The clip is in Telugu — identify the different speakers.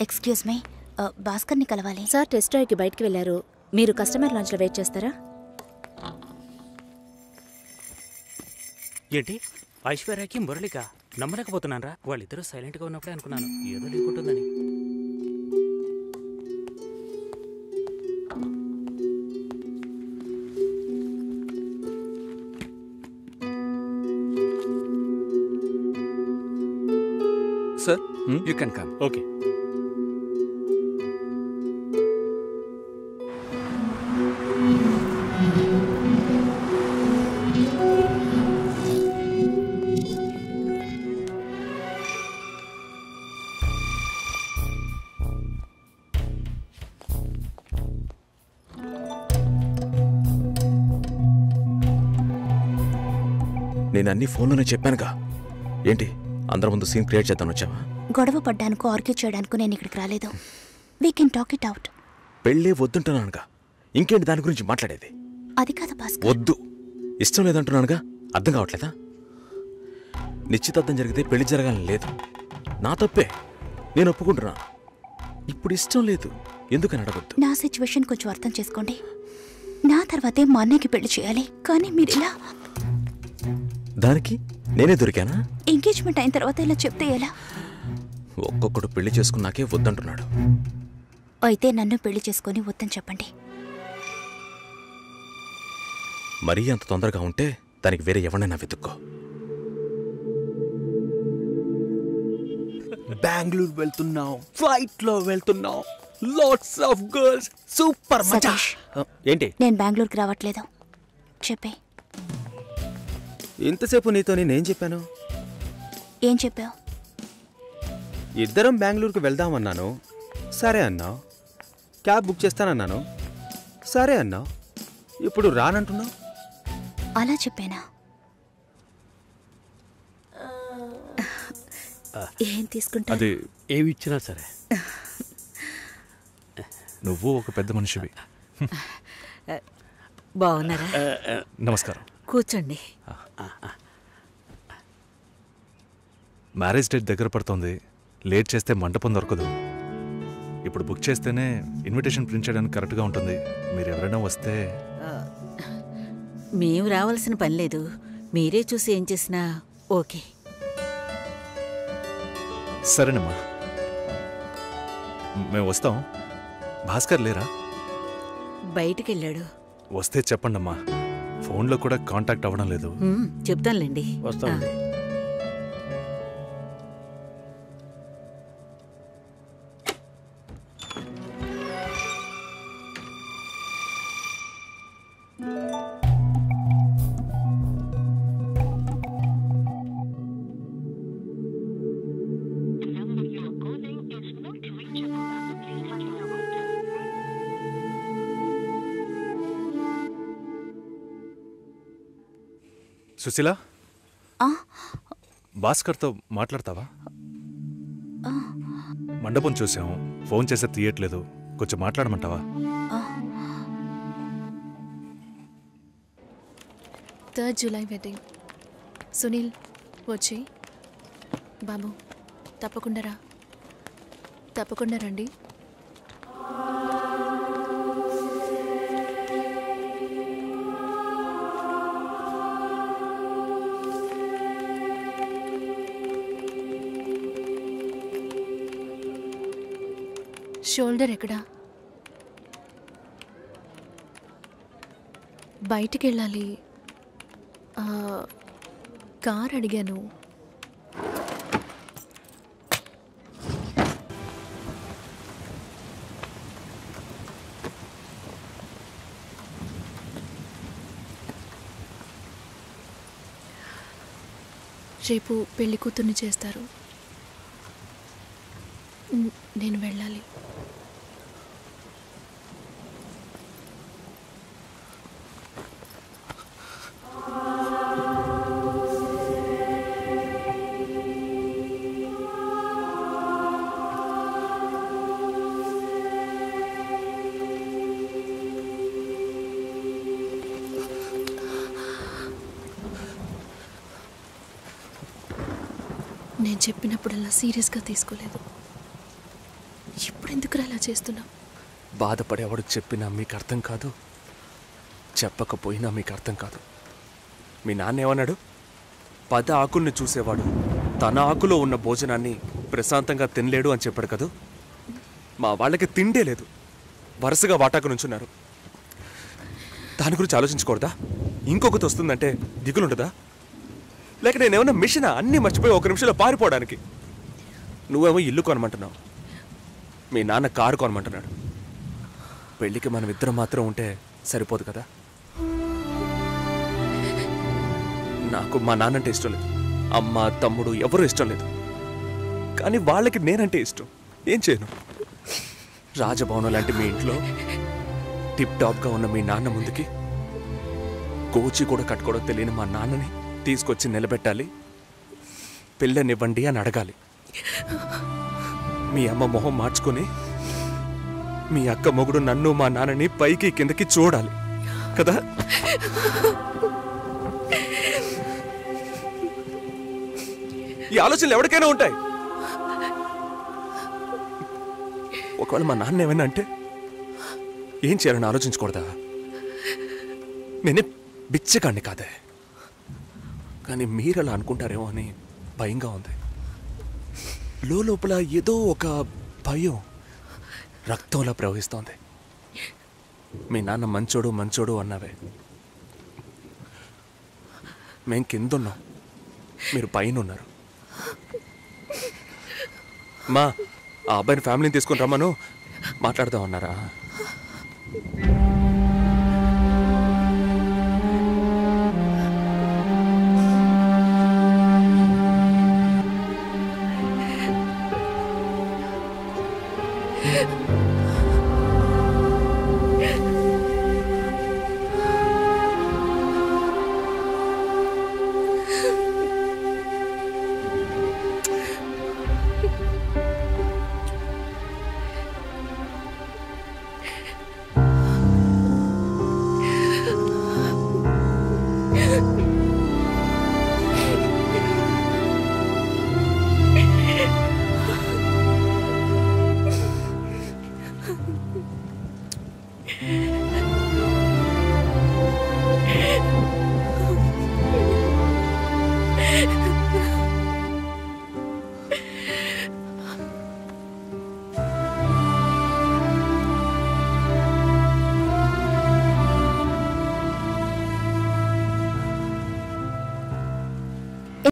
Speaker 1: ఎక్స్క్యూజ్ మీ, భాస్కర్ని కలవాలి.
Speaker 2: సార్ టెస్ట్ డ్రైవ్కి బయటికి వెళ్ళారు. మీరు కస్టమర్ లాంచ్లో వెయిట్ చేస్తారా?
Speaker 3: ఏంటి ఐశ్వర్యకి మురళిక నమ్మలేకపోతున్నాను రా. వాళ్ళిద్దరూ సైలెంట్గా ఉన్నప్పుడే అనుకున్నాను ఏదో లేకుంటుందని.
Speaker 4: Sir, you can come.
Speaker 3: Okay.
Speaker 5: నేను అన్ని ఫోన్లోనే చెప్పానుగా. ఏంటి అందరి ముందు సీన్ క్రియేట్ చేద్దాం వచ్చావా?
Speaker 1: గొడవ పడ్డానుకో, ఆర్గ్యూ చేయడానికి నేను ఇక్కడికి రాలేదు. We can talk it out.
Speaker 5: పెళ్ళే వద్దుంటున్నానుగా, ఇంకేంటి దాని గురించి మాట్లాడేది?
Speaker 1: అది కాదు భాస్కర్.
Speaker 5: వద్దు, ఇష్టం లేదంటున్నానుగా. అర్థం కావట్లేదా? నిశ్చితార్థం జరిగితే పెళ్లి జరగాలని లేదు, నా తప్పే, నేను ఒప్పుకుంటున్నా. ఇప్పుడు ఇష్టం లేదు, ఎందుకని అడగొద్దు.
Speaker 1: నా సిచ్యువేషన్ కొంచెం అర్థం చేసుకోండి. నా తర్వాతే మా అన్నయ్యకి పెళ్లి చేయాలి, కానీ మీరు ఇలా.
Speaker 5: దానికి నేనే దొరికానా?
Speaker 1: ఎంగేజ్మెంట్ అయిన తర్వాత ఇలా చెప్తే ఎలా?
Speaker 5: ఒక్కొక్కడు పెళ్లి చేసుకున్నాకే వద్దంటున్నాడు.
Speaker 1: అయితే నన్ను పెళ్లి చేసుకొని వద్దని చెప్పండి.
Speaker 5: మరీ అంత తొందరగా ఉంటే దానికి వేరే ఎవరినైనా వెతుక్కో.
Speaker 4: బెంగళూరు వెళ్తున్నాం, ఫ్లైట్ లో వెళ్తున్నాం, లాట్స్ ఆఫ్ గర్ల్స్, సూపర్ మచా. ఏంటి?
Speaker 1: నేను బెంగళూరుకి రావట్లేదు. చెప్పే.
Speaker 4: ఇంతసేపు నీతో నేనేం చెప్పాను?
Speaker 1: ఏం చెప్పావు?
Speaker 4: ఇద్దరం బెంగళూరుకి వెళ్దామన్నాను, సరే అన్నావు. క్యాబ్ బుక్ చేస్తానన్నాను, సరే అన్నావు. ఇప్పుడు రానంటున్నావు.
Speaker 1: అలా చెప్పానా?
Speaker 2: ఏం తీసుకుంటా?
Speaker 3: అది ఏమి ఇచ్చినా సరే.
Speaker 6: నువ్వు ఒక పెద్ద మనిషివి.
Speaker 7: బాగున్నారా?
Speaker 6: నమస్కారం.
Speaker 7: కూర్చోండి.
Speaker 6: మ్యారేజ్ డేట్ దగ్గర పడుతుంది, లేట్ చేస్తే మంటపం దొరకదు. ఇప్పుడు బుక్ చేస్తేనే ఇన్విటేషన్ ప్రింట్ చేయడానికి కరెక్ట్గా ఉంటుంది. మీరు ఎవరైనా వస్తే.
Speaker 7: మేము రావాల్సిన పని లేదు, మీరే చూసి ఏం చేసినా ఓకే.
Speaker 6: సరేనమ్మా, మేము వస్తాం. భాస్కర్ లేరా?
Speaker 7: బయటికి వెళ్ళాడు.
Speaker 6: వస్తే చెప్పండమ్మా, ఫోన్లో కూడా కాంటాక్ట్ అవ్వడం లేదు.
Speaker 7: చెప్తానులేండి.
Speaker 3: వస్తామండి.
Speaker 6: సుశీల, భాస్కర్తో మాట్లాడతావా? మండపం చూసాం, ఫోన్ చేస్తే తీయట్లేదు, కొంచెం మాట్లాడమంటావా?
Speaker 8: 3rd July wedding. సునీల్ వచ్చి. బాబు తప్పకుండా రండి. షోల్డర్ ఎక్కడా? బయటికి వెళ్ళాలి. కార్ అడిగాను. రేపు పెళ్లి కూతుర్ని చేస్తారు. నేను వెళ్ళాలి. నేను చెప్పినప్పుడల్లా సీరియస్గా తీసుకోలేదు. ఎందుకు అలా చేస్తున్నావు?
Speaker 9: బాధపడేవాడు చెప్పినా మీకు అర్థం కాదు, చెప్పకపోయినా మీకు అర్థం కాదు. మీ నాన్న ఏమన్నాడు? 10 ఆకుల్ని చూసేవాడు తన ఆకులో ఉన్న భోజనాన్ని ప్రశాంతంగా తినలేడు అని చెప్పాడు కదా. మా వాళ్ళకి తిండే లేదు, వరుసగా వాటాకు నుంచున్నారు. దాని గురించి ఆలోచించకూడదా? ఇంకొకటి వస్తుందంటే దిగులుంటుందా? లేక నేనేమన్నా మిషనా అన్నీ మర్చిపోయి 1 నిమిషంలో పారిపోవడానికి? నువ్వేమో ఇల్లు కొనమంటున్నావు, మీ నాన్న కారు కొనమంటున్నాడు. పెళ్ళికి మనం ఇద్దరం మాత్రం ఉంటే సరిపోదు కదా. నాకు మా నాన్నంటే ఇష్టం లేదు, అమ్మ తమ్ముడు ఎవరూ ఇష్టం లేదు. కానీ వాళ్ళకి నేనంటే ఇష్టం. ఏం చేయను? రాజభవనం లాంటి మీ ఇంట్లో టిప్ టాప్గా ఉన్న మీ నాన్న ముందుకి కోచి కూడా కట్టుకోవడం తెలియని మా నాన్నని తీసుకొచ్చి నిలబెట్టాలి, పిల్లనివ్వండి అని అడగాలి. మీ అమ్మ మొహం మార్చుకొని మీ అక్క మొగుడు నన్ను మా నాన్నని పైకి కిందకి చూడాలి కదా. ఈ ఆలోచనలు ఎవరికైనా ఉంటాయి. ఒకవేళ మా నాన్న ఏమైనా అంటే ఏం చేయాలని ఆలోచించకూడదా? నేనే బిచ్చగాడిని కాదే, కానీ మీరు అలా అనుకుంటారేమో అని భయంగా ఉంది. లోపల ఏదో ఒక భయం రక్తంలా ప్రవహిస్తోంది. మీ నాన్న మంచోడు మంచోడు అన్నావే, మేం కిందున్నాం, మీరు పైన ఉన్నారు. మా ఆ అబ్బాయిని ఫ్యామిలీని తీసుకుని రమ్మను మాట్లాడదామన్నారా?